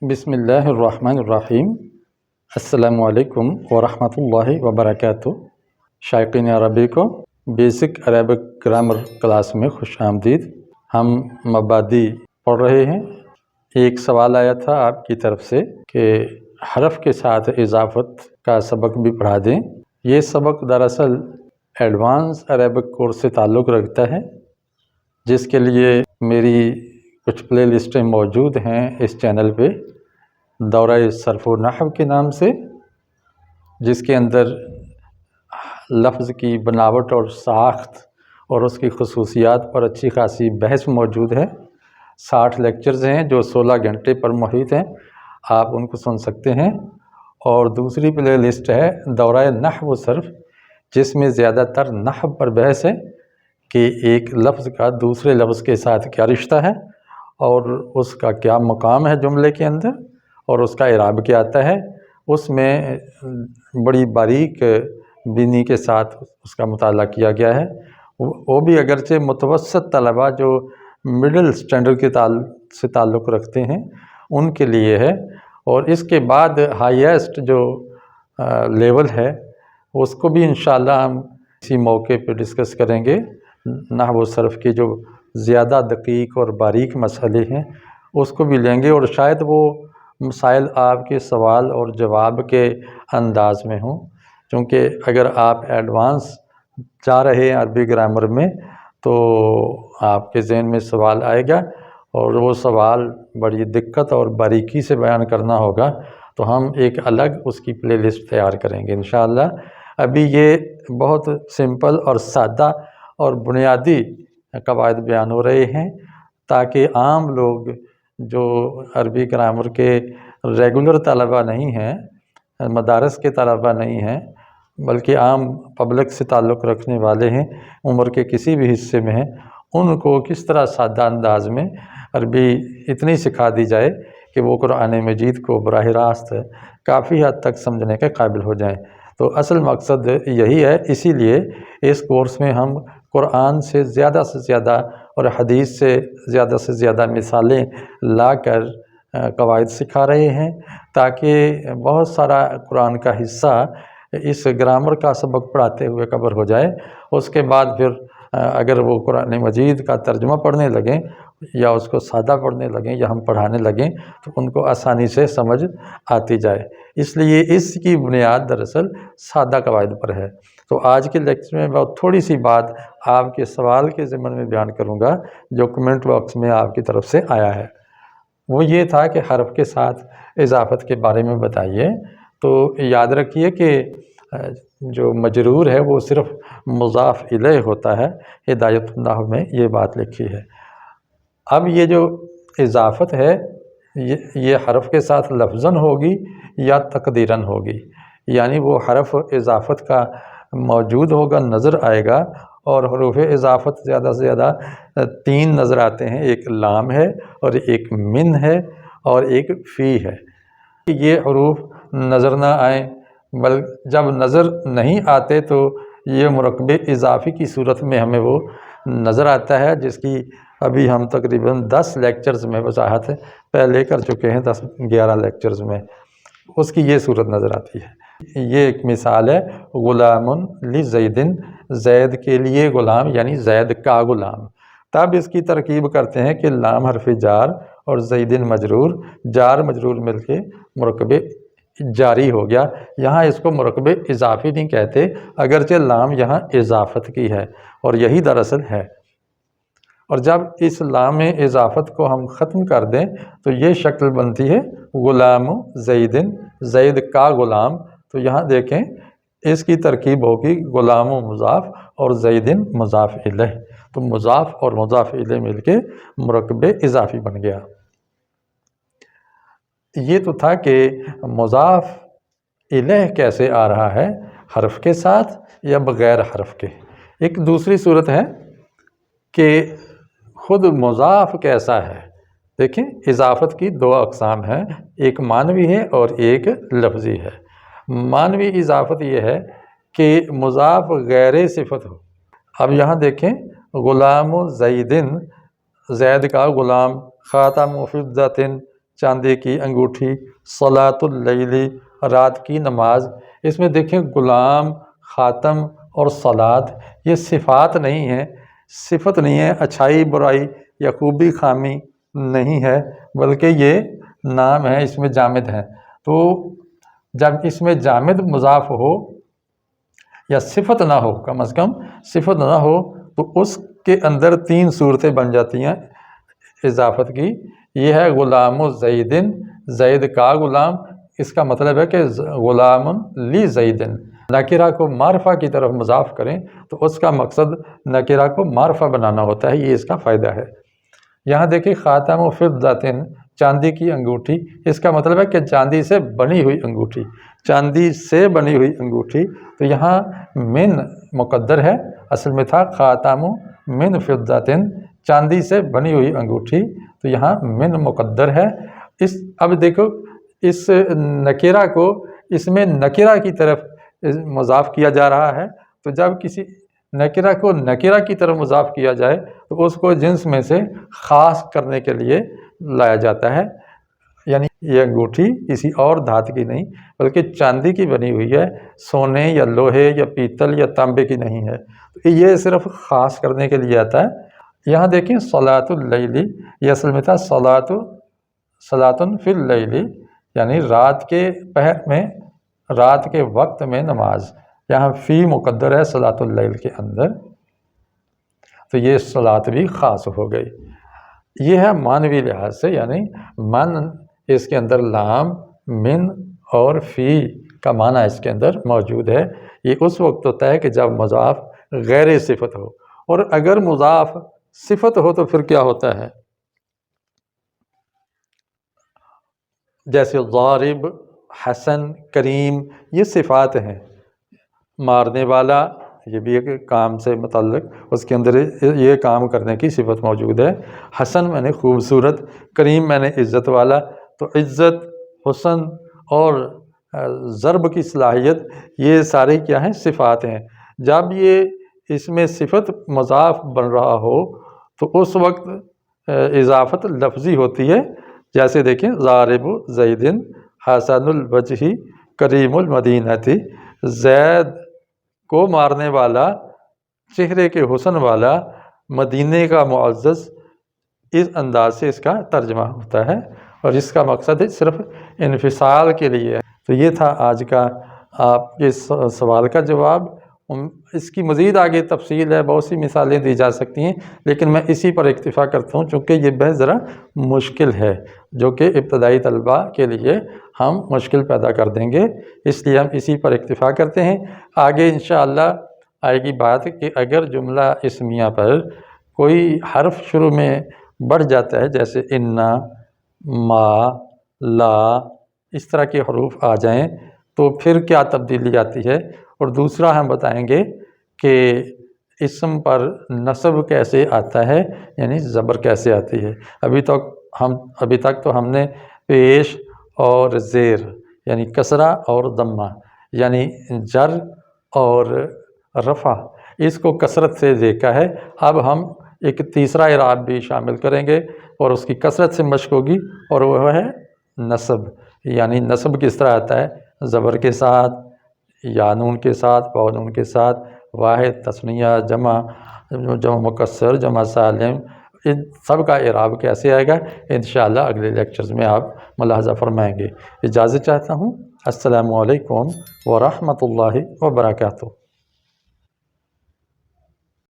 بسم اللہ الرحمن الرحیم۔ السلام علیکم ورحمۃ اللہ وبرکاتہ۔ شائقین عربی کو بیسک عربک گرامر کلاس میں خوش آمدید۔ ہم مبادی پڑھ رہے ہیں۔ ایک سوال آیا تھا آپ کی طرف سے کہ حرف کے ساتھ اضافت کا سبق بھی پڑھا دیں۔ یہ سبق دراصل ایڈوانس عربک کورس سے تعلق رکھتا ہے، جس کے لیے میری کچھ پلے لسٹیں موجود ہیں اس چینل پہ، دورہ صرف و نحو کے نام سے، جس کے اندر لفظ کی بناوٹ اور ساخت اور اس کی خصوصیات پر اچھی خاصی بحث موجود ہے۔ 60 لیکچرز ہیں جو 16 گھنٹے پر محیط ہیں، آپ ان کو سن سکتے ہیں۔ اور دوسری پلے لسٹ ہے دورہ نحو و صرف، جس میں زیادہ تر نحو پر بحث ہے کہ ایک لفظ کا دوسرے لفظ کے ساتھ کیا رشتہ ہے اور اس کا کیا مقام ہے جملے کے اندر، اور اس کا اعراب کیا آتا ہے۔ اس میں بڑی باریک بینی کے ساتھ اس کا مطالعہ کیا گیا ہے۔ وہ بھی اگرچہ متوسط طلباء جو مڈل سٹینڈرڈ کے سے تعلق رکھتے ہیں ان کے لیے ہے، اور اس کے بعد ہائیسٹ جو لیول ہے اس کو بھی انشاءاللہ ہم اسی موقع پہ ڈسکس کریں گے۔ نحو و صرف کی جو زیادہ دقیق اور باریک مسئلے ہیں اس کو بھی لیں گے، اور شاید وہ مسائل آپ کے سوال اور جواب کے انداز میں ہوں، کیونکہ اگر آپ ایڈوانس جا رہے ہیں عربی گرامر میں تو آپ کے ذہن میں سوال آئے گا، اور وہ سوال بڑی دقت اور باریکی سے بیان کرنا ہوگا، تو ہم ایک الگ اس کی پلے لسٹ تیار کریں گے انشاءاللہ۔ ابھی یہ بہت سمپل اور سادہ اور بنیادی قواعد بیان ہو رہے ہیں، تاکہ عام لوگ جو عربی گرامر کے ریگولر طلباء نہیں ہیں، مدارس کے طلباء نہیں ہیں، بلکہ عام پبلک سے تعلق رکھنے والے ہیں، عمر کے کسی بھی حصے میں ہیں، ان کو کس طرح سادہ انداز میں عربی اتنی سکھا دی جائے کہ وہ قرآن مجید کو براہ راست کافی حد تک سمجھنے کے قابل ہو جائیں۔ تو اصل مقصد یہی ہے، اسی لیے اس کورس میں ہم قرآن سے زیادہ اور حدیث سے زیادہ مثالیں لا کر قواعد سکھا رہے ہیں، تاکہ بہت سارا قرآن کا حصہ اس گرامر کا سبق پڑھاتے ہوئے کور ہو جائے۔ اس کے بعد پھر اگر وہ قرآن مجید کا ترجمہ پڑھنے لگیں یا اس کو سادہ پڑھنے لگیں یا ہم پڑھانے لگیں تو ان کو آسانی سے سمجھ آتی جائے۔ اس لیے اس کی بنیاد دراصل سادہ قواعد پر ہے۔ تو آج کے لیکچر میں بہت تھوڑی سی بات آپ کے سوال کے ضمن میں بیان کروں گا جو کمنٹ باکس میں آپ کی طرف سے آیا ہے۔ وہ یہ تھا کہ حرف کے ساتھ اضافت کے بارے میں بتائیے۔ تو یاد رکھیے کہ جو مجرور ہے وہ صرف مضاف الیہ ہوتا ہے، ہدایت النحو میں یہ بات لکھی ہے۔ اب یہ جو اضافت ہے یہ حرف کے ساتھ لفظاً ہوگی یا تقدیراً ہوگی، یعنی وہ حرف اضافت کا موجود ہوگا، نظر آئے گا، اور حروف اضافت زیادہ سے زیادہ 3 نظر آتے ہیں، ایک لام ہے اور ایک من ہے اور ایک فی ہے۔ یہ حروف نظر نہ آئیں، جب نظر نہیں آتے تو یہ مرکب اضافی کی صورت میں ہمیں وہ نظر آتا ہے، جس کی ابھی ہم تقریباً 10 لیکچرز میں وضاحت پہلے کر چکے ہیں، 10-11 لیکچرز میں اس کی یہ صورت نظر آتی ہے۔ یہ ایک مثال ہے، غلام لزید، زید کے لیے غلام یعنی زید کا غلام۔ تب اس کی ترکیب کرتے ہیں کہ لام حرف جار اور زید مجرور، جار مجرور مل کے مرکب جاری ہو گیا۔ یہاں اس کو مرکب اضافی نہیں کہتے، اگرچہ لام یہاں اضافت کی ہے اور یہی دراصل ہے۔ اور جب اس لام اضافت کو ہم ختم کر دیں تو یہ شکل بنتی ہے غلام زید، زید کا غلام۔ تو یہاں دیکھیں اس کی ترکیب ہوگی غلام مضاف اور زید مضاف الیہ، تو مضاف اور مضاف الیہ مل کے مرکب اضافی بن گیا۔ یہ تو تھا کہ مضاف الیہ کیسے آ رہا ہے، حرف کے ساتھ یا بغیر حرف کے۔ ایک دوسری صورت ہے کہ خود مضاف کیسا ہے۔ دیکھیں اضافت کی 2 اقسام ہیں، ایک معنوی ہے اور ایک لفظی ہے۔ معنوی اضافت یہ ہے کہ مضاف غیر صفت ہو۔ اب یہاں دیکھیں غلام زیدن، زید کا غلام، خاتم فضۃ چاندی کی انگوٹھی، صلاۃ اللیل رات کی نماز۔ اس میں دیکھیں غلام، خاتم اور صلاۃ یہ صفات نہیں ہیں، صفت نہیں ہے، اچھائی برائی یا خوبی خامی نہیں ہے، بلکہ یہ نام ہے، اس میں جامد ہے۔ تو جب اس میں جامد مضاف ہو یا صفت نہ ہو، کم از کم صفت نہ ہو، تو اس کے اندر 3 صورتیں بن جاتی ہیں اضافت کی۔ یہ ہے غلام زیدن، زید کا غلام، اس کا مطلب ہے کہ غلام لی زیدن۔ نکرہ کو معرفہ کی طرف مضاف کریں تو اس کا مقصد نکرہ کو معرفہ بنانا ہوتا ہے، یہ اس کا فائدہ ہے۔ یہاں دیکھیں خاتم و فضۃ، چاندی کی انگوٹھی، اس کا مطلب ہے کہ چاندی سے بنی ہوئی انگوٹھی، چاندی سے بنی ہوئی انگوٹھی۔ تو یہاں من مقدر ہے، اصل میں تھا خاتم من فضۃ، چاندی سے بنی ہوئی انگوٹھی، تو یہاں من مقدر ہے۔ اب دیکھو اس نکرہ کو اس میں نکرہ کی طرف مضاف کیا جا رہا ہے، تو جب کسی نکرہ کو نکرہ کی طرف مضاف کیا جائے تو اس کو جنس میں سے خاص کرنے کے لیے لایا جاتا ہے، یعنی یہ انگوٹھی کسی اور دھات کی نہیں بلکہ چاندی کی بنی ہوئی ہے، سونے یا لوہے یا پیتل یا تانبے کی نہیں ہے، تو یہ صرف خاص کرنے کے لیے آتا ہے۔ یہاں دیکھیں صلاۃ اللیل، یہ اصل میں تھا صلاۃ فی اللیل، یعنی رات کے پہر میں، رات کے وقت میں نماز، یہاں فی مقدر ہے صلاۃ اللیل کے اندر، تو یہ صلاۃ بھی خاص ہو گئی۔ یہ ہے معنوی لحاظ سے، یعنی من اس کے اندر لام، من اور فی کا معنی اس کے اندر موجود ہے۔ یہ اس وقت ہوتا ہے کہ جب مضاف غیر صفت ہو، اور اگر مضاف صفت ہو تو پھر کیا ہوتا ہے؟ جیسے ضارب، حسن، کریم، یہ صفات ہیں۔ مارنے والا، یہ بھی ایک کام سے متعلق، اس کے اندر یہ کام کرنے کی صفت موجود ہے۔ حسن میں نے خوبصورت، کریم میں نے عزت والا، تو عزت، حسن اور ضرب کی صلاحیت، یہ سارے کیا ہیں؟ صفات ہیں۔ جب یہ اس میں صفت مضاف بن رہا ہو تو اس وقت اضافت لفظی ہوتی ہے، جیسے دیکھیں ضارب زیدن حسن الوجہ کریم المدینہ، زید کو مارنے والا، چہرے کے حسن والا، مدینے کا معزز، اس انداز سے اس کا ترجمہ ہوتا ہے، اور اس کا مقصد صرف انفصال کے لیے ہے۔ تو یہ تھا آج کا آپ کے سوال کا جواب۔ اس کی مزید آگے تفصیل ہے، بہت سی مثالیں دی جا سکتی ہیں، لیکن میں اسی پر اکتفا کرتا ہوں چونکہ یہ بحث ذرا مشکل ہے، جو کہ ابتدائی طلباء کے لیے ہم مشکل پیدا کر دیں گے، اس لیے ہم اسی پر اکتفا کرتے ہیں۔ آگے انشاءاللہ آئے گی بات کہ اگر جملہ اسمیہ پر کوئی حرف شروع میں بڑھ جاتا ہے، جیسے انا، ما، لا، اس طرح کے حروف آ جائیں تو پھر کیا تبدیلی آتی ہے، اور دوسرا ہم بتائیں گے کہ اسم پر نصب کیسے آتا ہے، یعنی زبر کیسے آتی ہے۔ ابھی تک تو ہم نے پیش اور زیر، یعنی کسرہ اور ضمہ، یعنی جر اور رفع، اس کو کثرت سے دیکھا ہے۔ اب ہم ایک تیسرا اعراب بھی شامل کریں گے اور اس کی کثرت سے مشق ہوگی، اور وہ ہے نصب، یعنی نصب کس طرح آتا ہے؟ زبر کے ساتھ، یا نون کے ساتھ، واو نون کے ساتھ، واحد، تثنیہ، جمع مکسر، جمع سالم، ان سب کا اعراب کیسے آئے گا انشاءاللہ اگلے لیکچرز میں آپ ملاحظہ فرمائیں گے۔ اجازت چاہتا ہوں، السلام علیکم ورحمۃ اللہ وبرکاتہ۔